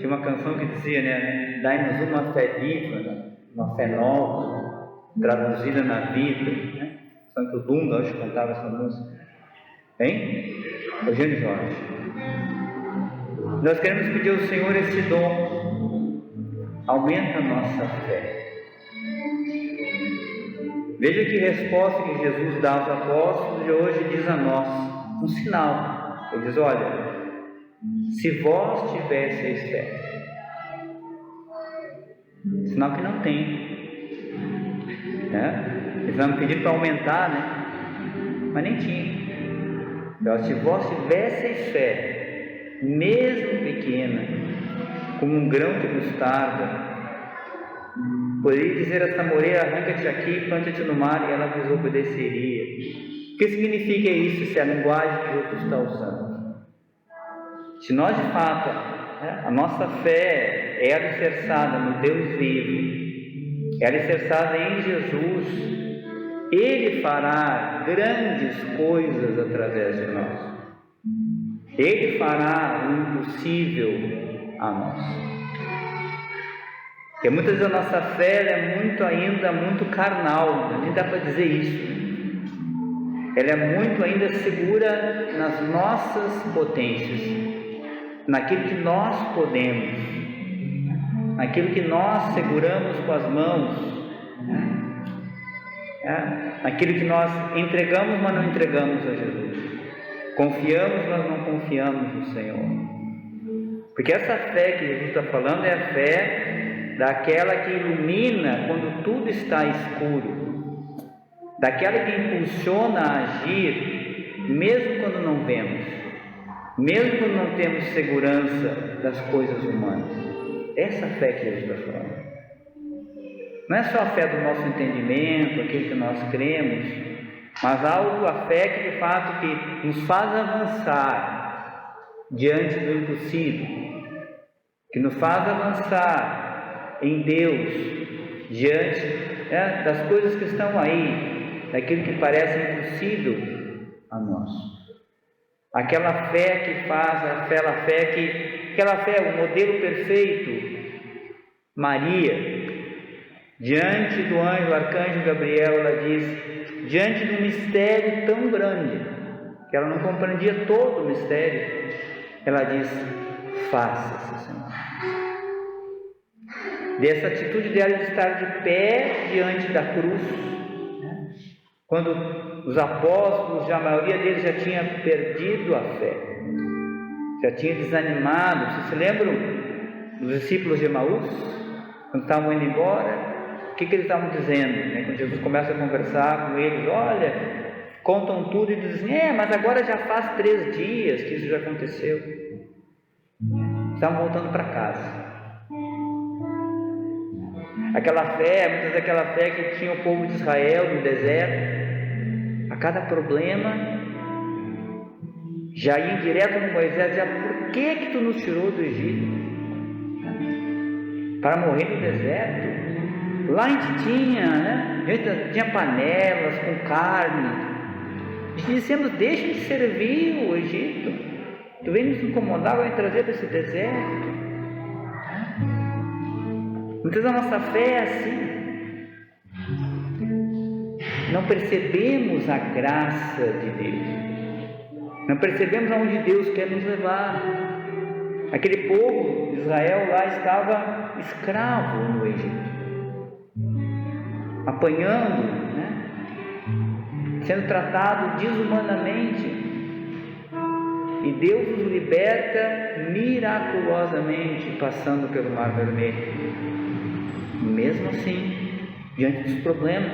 tinha uma canção que dizia, né? Dai-nos uma fé viva, né? Uma fé nova, né? Traduzida na vida, né? Só que o Dunga hoje cantava essa música. Hein? Eugênio Jorge. Nós queremos pedir ao Senhor esse dom. Aumenta a nossa fé. Veja que resposta que Jesus dá aos apóstolos e hoje diz a nós. Um sinal. Ele diz, olha, se vós tivesseis fé. Sinal que não tem. Né? Eles vão pedir para aumentar, né? Mas nem tinha. Então, se vós tivesseis fé, mesmo pequena, como um grão de mostarda, poderia dizer a esta moreira, arranca-te aqui e planta-te no mar, e ela vos obedeceria. O que significa isso, se é a linguagem que Jesus está usando? Se nós, de fato, a nossa fé é alicerçada no Deus vivo, é alicerçada em Jesus, Ele fará grandes coisas através de nós. Ele fará o impossível a nós. Porque muitas vezes a nossa fé é muito carnal, nem dá para dizer isso. Ela é muito ainda segura nas nossas potências, naquilo que nós podemos, naquilo que nós seguramos com as mãos, naquilo que nós entregamos, mas não entregamos a Jesus, confiamos, mas não confiamos no Senhor. Porque essa fé que Jesus está falando é a fé daquela que ilumina quando tudo está escuro, daquela que impulsiona a agir, mesmo quando não vemos, mesmo quando não temos segurança das coisas humanas. Essa fé que Jesus está falando. Não é só a fé do nosso entendimento, aquilo que nós cremos, mas a fé que de fato que nos faz avançar diante do impossível, que nos faz avançar em Deus, diante das coisas que estão aí, daquilo que parece impossível a nós. Aquela fé que faz, aquela fé, o modelo perfeito, Maria, diante do anjo, arcanjo Gabriel, ela diz, diante de um mistério tão grande, que ela não compreendia todo o mistério, ela diz, faça-se, Senhor. Dessa atitude dela de estar de pé diante da cruz, quando os apóstolos, a maioria deles já tinha perdido a fé, já tinha desanimado. Vocês se lembram dos discípulos de Emaús, quando estavam indo embora? O que eles estavam dizendo? Quando Jesus começa a conversar com eles, olha, contam tudo e dizem, mas agora já faz 3 dias que isso já aconteceu. Estavam voltando para casa. Aquela fé, muitas daquela fé que tinha o povo de Israel no deserto, a cada problema, já ia direto no Moisés, dizia, por que tu nos tirou do Egito? Para morrer no deserto? Lá a gente tinha panelas com carne, a gente dizendo, deixa de servir o Egito, tu vem nos incomodar, vai trazer para esse deserto. Muitas vezes a nossa fé é assim, não percebemos a graça de Deus, não percebemos aonde Deus quer nos levar. Aquele povo de Israel lá estava escravo no Egito, apanhando, sendo tratado desumanamente, e Deus os liberta miraculosamente, passando pelo Mar Vermelho. Mesmo assim, diante dos problemas,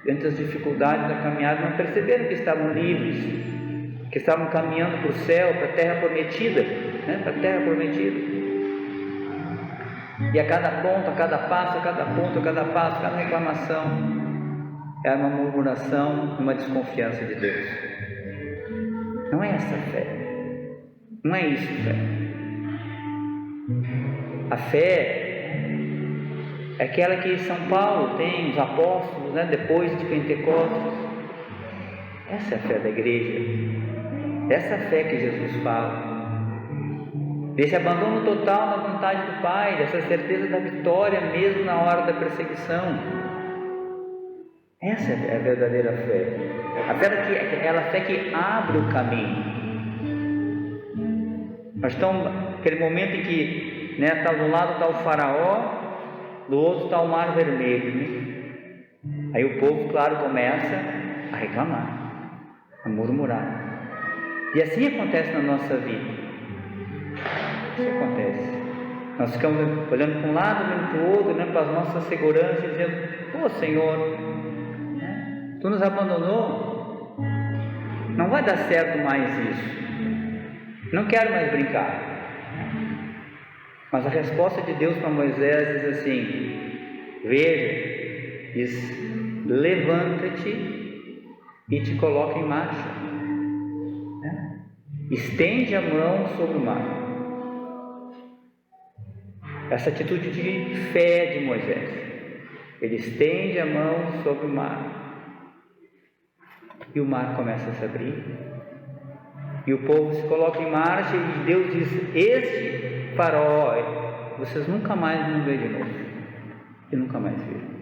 diante das dificuldades da caminhada, não perceberam que estavam livres, que estavam caminhando para o céu, para a terra prometida, para a terra prometida. E a cada ponto, a cada passo, a cada ponto, a cada passo, cada reclamação, era uma murmuração, uma desconfiança de Deus. Não é essa fé, não é isso fé. A fé é aquela que São Paulo tem, os apóstolos, depois de Pentecostes. Essa é a fé da igreja, essa fé que Jesus fala. desse abandono total na vontade do Pai, dessa certeza da vitória mesmo na hora da perseguição. Essa é a verdadeira fé. A fé que abre o caminho. Nós estamos naquele momento em que, né, do lado está o faraó, do outro está o mar vermelho, né? Aí o povo, claro, começa a reclamar, a murmurar. E assim acontece na nossa vida. Isso acontece. Nós ficamos olhando para um lado, olhando para o outro, olhando para as nossas seguranças, dizendo: Senhor, Tu nos abandonou, não vai dar certo mais isso, não quero mais brincar. Mas a resposta de Deus para Moisés diz assim: veja, diz, levanta-te e te coloca em marcha, estende a mão sobre o mar. Essa atitude de fé de Moisés, ele estende a mão sobre o mar, e o mar começa a se abrir, e o povo se coloca em marcha, e Deus diz: este faraó, vocês nunca mais vão ver de novo, e nunca mais viram.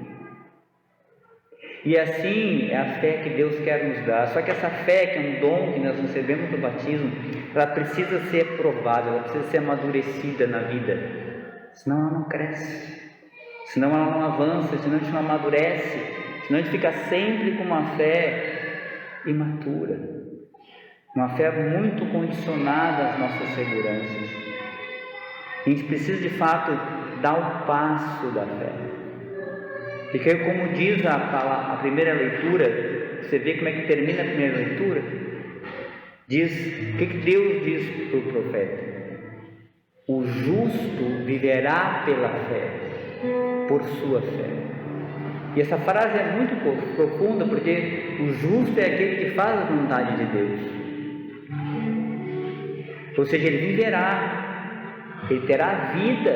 E assim é a fé que Deus quer nos dar. Só que essa fé, que é um dom que nós recebemos do batismo, ela precisa ser provada, ela precisa ser amadurecida na vida, senão ela não cresce, senão ela não avança, senão a gente não amadurece, senão a gente fica sempre com uma fé imatura, uma fé muito condicionada às nossas seguranças. A gente precisa de fato dar o passo da fé, porque como diz a primeira leitura, você vê como é que termina a primeira leitura, diz, o que Deus diz para o profeta? O justo viverá pela fé, por sua fé. E essa frase é muito profunda, porque o justo é aquele que faz a vontade de Deus. Ou seja, ele viverá, ele terá vida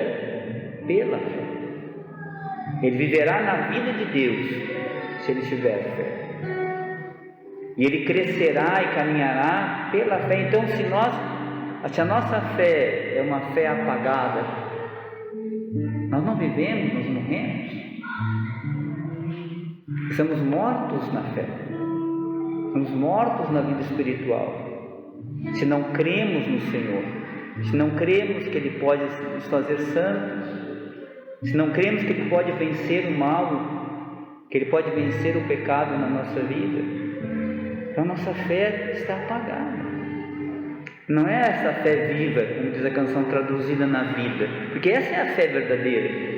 pela fé. Ele viverá na vida de Deus, se ele tiver fé. E ele crescerá e caminhará pela fé. Então, se a nossa fé é uma fé apagada, nós não vivemos, nós morremos. Estamos mortos na fé, estamos mortos na vida espiritual, se não cremos no Senhor, se não cremos que Ele pode nos fazer santos, se não cremos que Ele pode vencer o mal, que Ele pode vencer o pecado na nossa vida, então a nossa fé está apagada. Não é essa fé viva, como diz a canção, traduzida na vida, porque essa é a fé verdadeira.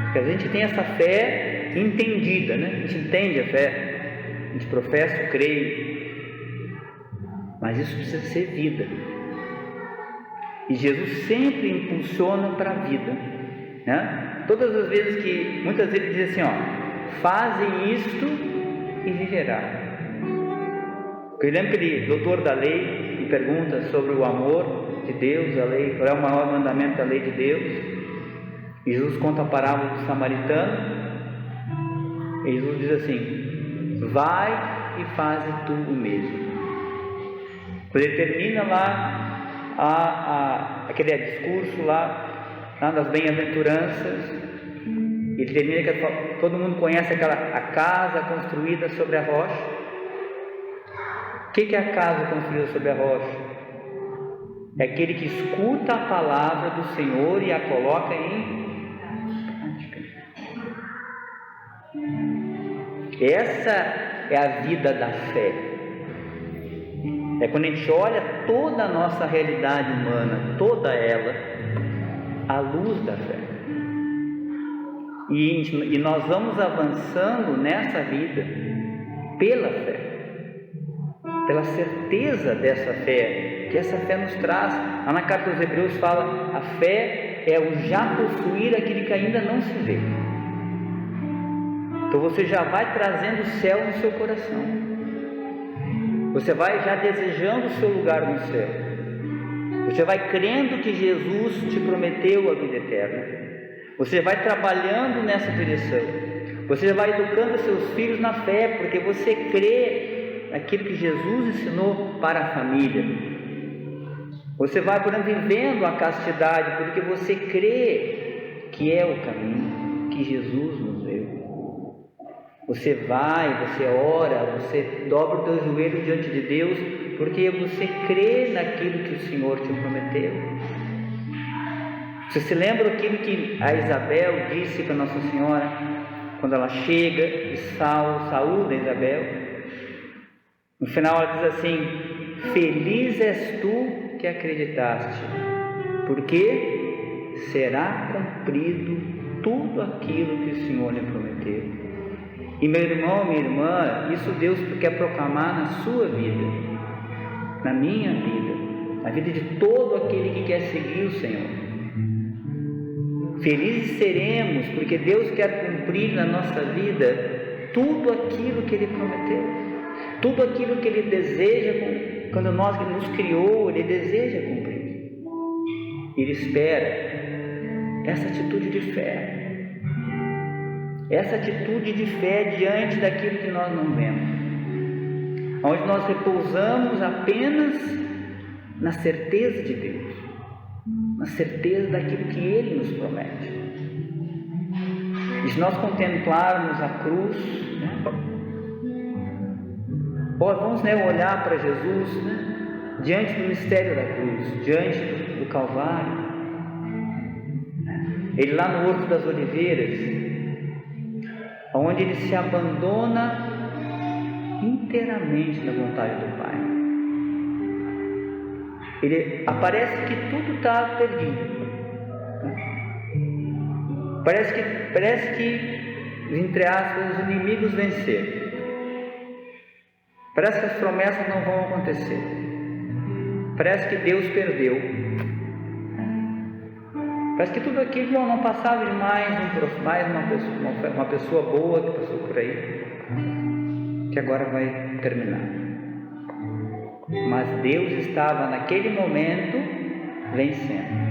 Porque a gente tem essa fé entendida, né? A gente entende a fé, a gente professa, crê, mas isso precisa ser vida. E Jesus sempre impulsiona para a vida, né? Todas as vezes que, muitas vezes ele diz assim, faze isto e viverá. Eu lembro que ele, doutor da lei, me pergunta sobre o amor de Deus, a lei, qual é o maior mandamento da lei de Deus. E Jesus conta a parábola do samaritano, e Jesus diz assim: vai e faze tu o mesmo. Quando ele termina lá aquele discurso lá das bem-aventuranças, ele termina que todo mundo conhece a casa construída sobre a rocha. O que é a casa construída sobre a rocha? É aquele que escuta a palavra do Senhor e a coloca em essa é a vida da fé. É quando a gente olha toda a nossa realidade humana, toda ela, à luz da fé. E nós vamos avançando nessa vida pela fé, pela certeza dessa fé, que essa fé nos traz. Lá na carta aos Hebreus fala: a fé é o já possuir aquilo que ainda não se vê. Então você já vai trazendo o céu no seu coração, você vai já desejando o seu lugar no céu, você vai crendo que Jesus te prometeu a vida eterna, você vai trabalhando nessa direção, você vai educando seus filhos na fé, porque você crê naquilo que Jesus ensinou para a família. Você vai, por exemplo, vivendo a castidade porque você crê que é o caminho, que Jesus nos deu. Você vai, você ora, você dobra o teu joelho diante de Deus porque você crê naquilo que o Senhor te prometeu. Você se lembra aquilo que a Isabel disse para Nossa Senhora quando ela chega e saúda Isabel? No final ela diz assim: feliz és tu que acreditaste, porque será cumprido tudo aquilo que o Senhor lhe prometeu. E meu irmão, minha irmã, isso Deus quer proclamar na sua vida, na minha vida, na vida de todo aquele que quer seguir o Senhor. Felizes seremos, porque Deus quer cumprir na nossa vida tudo aquilo que Ele prometeu, tudo aquilo que Ele deseja, quando Ele nos criou, Ele deseja cumprir. Ele espera essa atitude de fé, diante daquilo que nós não vemos, onde nós repousamos apenas na certeza de Deus, na certeza daquilo que Ele nos promete. E se nós contemplarmos a cruz, vamos olhar para Jesus, diante do mistério da cruz, diante do Calvário, Ele lá no Horto das Oliveiras, onde Ele se abandona inteiramente na vontade do Pai. Parece que tudo está perdido. Parece que, entre aspas, os inimigos venceram. Parece que as promessas não vão acontecer. Parece que Deus perdeu. Parece que tudo aquilo não passava de mais uma pessoa boa que passou por aí, que agora vai terminar. Mas Deus estava naquele momento vencendo.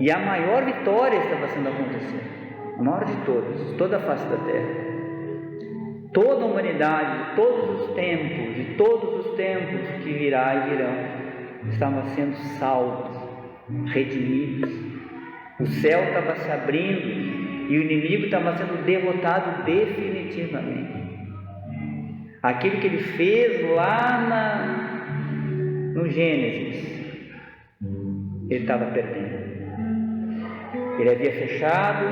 E a maior vitória estava sendo acontecendo, a maior de todas, toda a face da terra. Toda a humanidade, de todos os tempos que virá e virão, estavam sendo salvos, redimidos. O céu estava se abrindo e o inimigo estava sendo derrotado definitivamente. Aquilo que ele fez lá no Gênesis, ele estava perdendo. Ele havia fechado,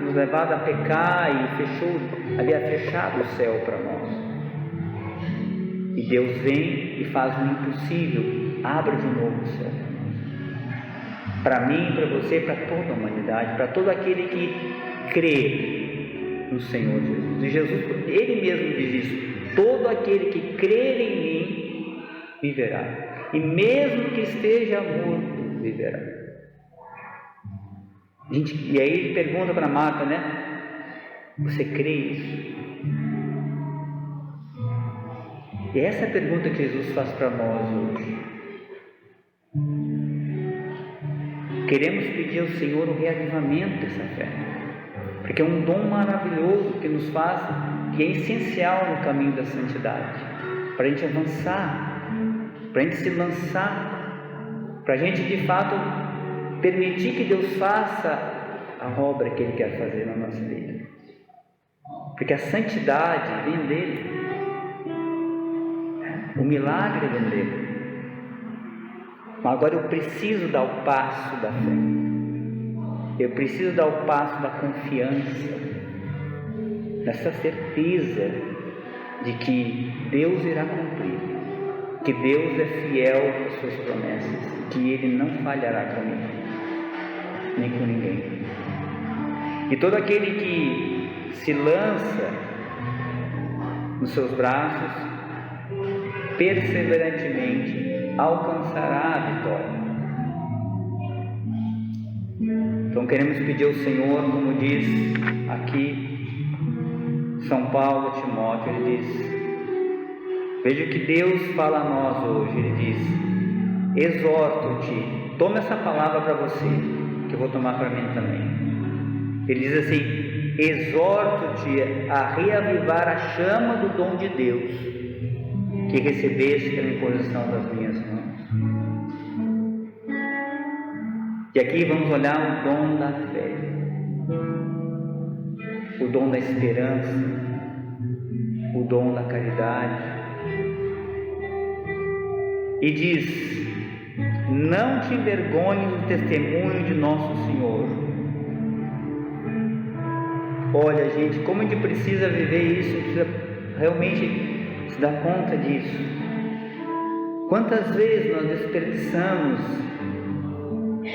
nos levado a pecar e havia fechado o céu para nós. E Deus vem e faz o impossível, abre de novo o céu. Para mim, para você, para toda a humanidade, para todo aquele que crê no Senhor Jesus. E Jesus, Ele mesmo diz isso: todo aquele que crer em mim viverá, e mesmo que esteja morto, viverá. E aí ele pergunta para Marta, você crê isso? E essa é a pergunta que Jesus faz para nós hoje. Queremos pedir ao Senhor o reavivamento dessa fé, porque é um dom maravilhoso que nos faz, que é essencial no caminho da santidade, para a gente avançar, para a gente se lançar, para a gente de fato permitir que Deus faça a obra que Ele quer fazer na nossa vida, porque a santidade vem dEle, o milagre vem dEle. Mas agora eu preciso dar o passo da fé, eu preciso dar o passo da confiança, dessa certeza de que Deus irá cumprir, que Deus é fiel às suas promessas, que Ele não falhará comigo, nem com ninguém. E todo aquele que se lança nos seus braços, perseverantemente alcançará a vitória. Então queremos pedir ao Senhor, como diz aqui São Paulo a Timóteo, ele diz, veja o que Deus fala a nós hoje, ele diz: exorto-te, toma essa palavra para você, que eu vou tomar para mim também. Ele diz assim: exorto-te a reavivar a chama do dom de Deus que recebeste pela imposição das minhas mãos. E aqui vamos olhar o dom da fé, o dom da esperança, o dom da caridade. E diz: não te envergonhes do testemunho de nosso Senhor. Olha, gente, como a gente precisa viver isso, precisa realmente se dar conta disso. Quantas vezes nós desperdiçamos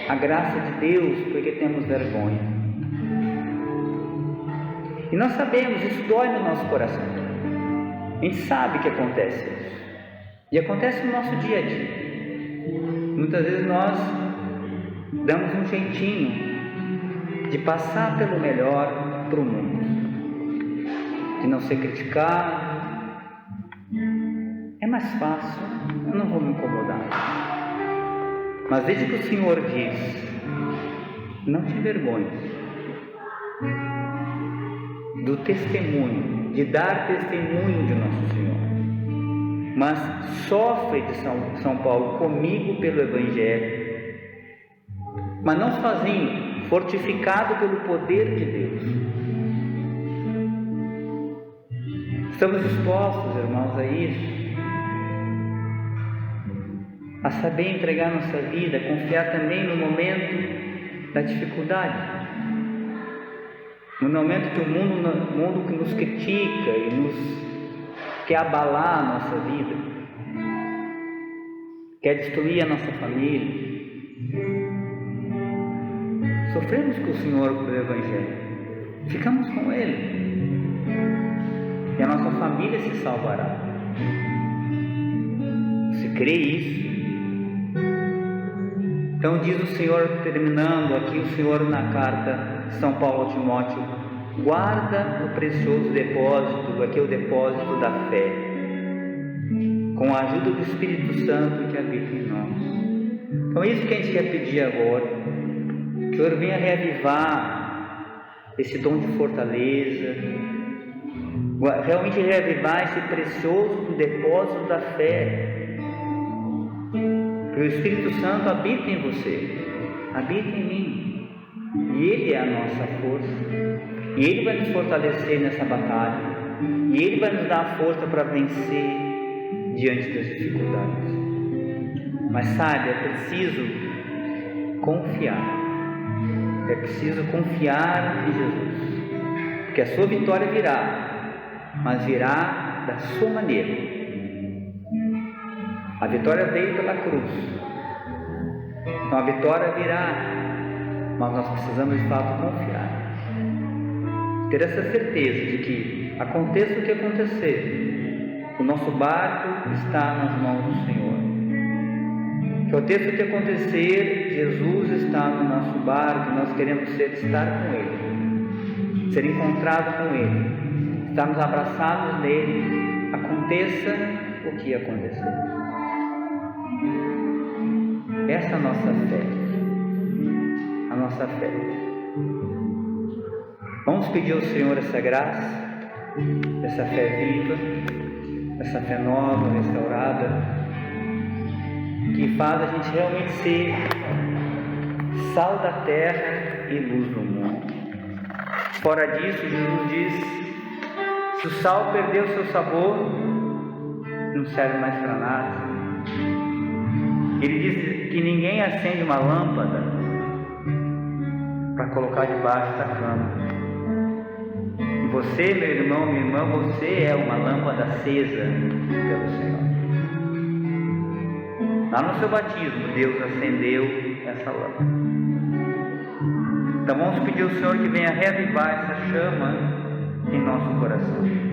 a graça de Deus porque temos vergonha? E nós sabemos, isso dói no nosso coração. A gente sabe que acontece isso. E acontece no nosso dia a dia. Muitas vezes nós damos um jeitinho de passar pelo melhor para o mundo, de não ser criticado. É mais fácil, eu não vou me incomodar. Mas desde que o Senhor diz: não te envergonhes do testemunho, de dar testemunho de nosso Senhor, mas sofre de São Paulo comigo pelo Evangelho, mas não sozinho, fortificado pelo poder de Deus. Estamos dispostos, irmãos, a isso, a saber entregar nossa vida, confiar também no momento da dificuldade, no momento que o mundo que nos critica e nos quer abalar a nossa vida, quer destruir a nossa família. Sofremos com o Senhor pelo Evangelho, ficamos com Ele, e a nossa família se salvará. Você crê isso? Então diz o Senhor, terminando aqui o Senhor na carta de São Paulo a Timóteo: guarda o precioso depósito, aqui é o depósito da fé, com a ajuda do Espírito Santo que habita em nós. Então é isso que a gente quer pedir agora, que o Senhor venha reavivar esse dom de fortaleza, realmente reavivar esse precioso depósito da fé, que o Espírito Santo habita em você, habita em mim, e Ele é a nossa força, e Ele vai nos fortalecer nessa batalha, e Ele vai nos dar a força para vencer diante das dificuldades. Mas sabe, é preciso confiar, é preciso confiar em Jesus, porque a sua vitória virá, mas virá da sua maneira. A vitória veio pela cruz, então a vitória virá, mas nós precisamos de fato confiar, ter essa certeza de que aconteça o que acontecer, o nosso barco está nas mãos do Senhor. Que aconteça o que acontecer, Jesus está no nosso barco, nós queremos estar com Ele, ser encontrado com Ele, estarmos abraçados nele, aconteça o que acontecer. Essa é a nossa fé, a nossa fé. Vamos pedir ao Senhor essa graça, essa fé viva, essa fé nova, restaurada, que faz a gente realmente ser sal da terra e luz do mundo. Fora disso, Jesus diz: se o sal perdeu o seu sabor, não serve mais para nada. Ele diz que ninguém acende uma lâmpada para colocar debaixo da cama. E você, meu irmão, minha irmã, você é uma lâmpada acesa pelo Senhor. Lá no seu batismo, Deus acendeu essa lâmpada. Então vamos pedir ao Senhor que venha reavivar essa chama em nosso coração.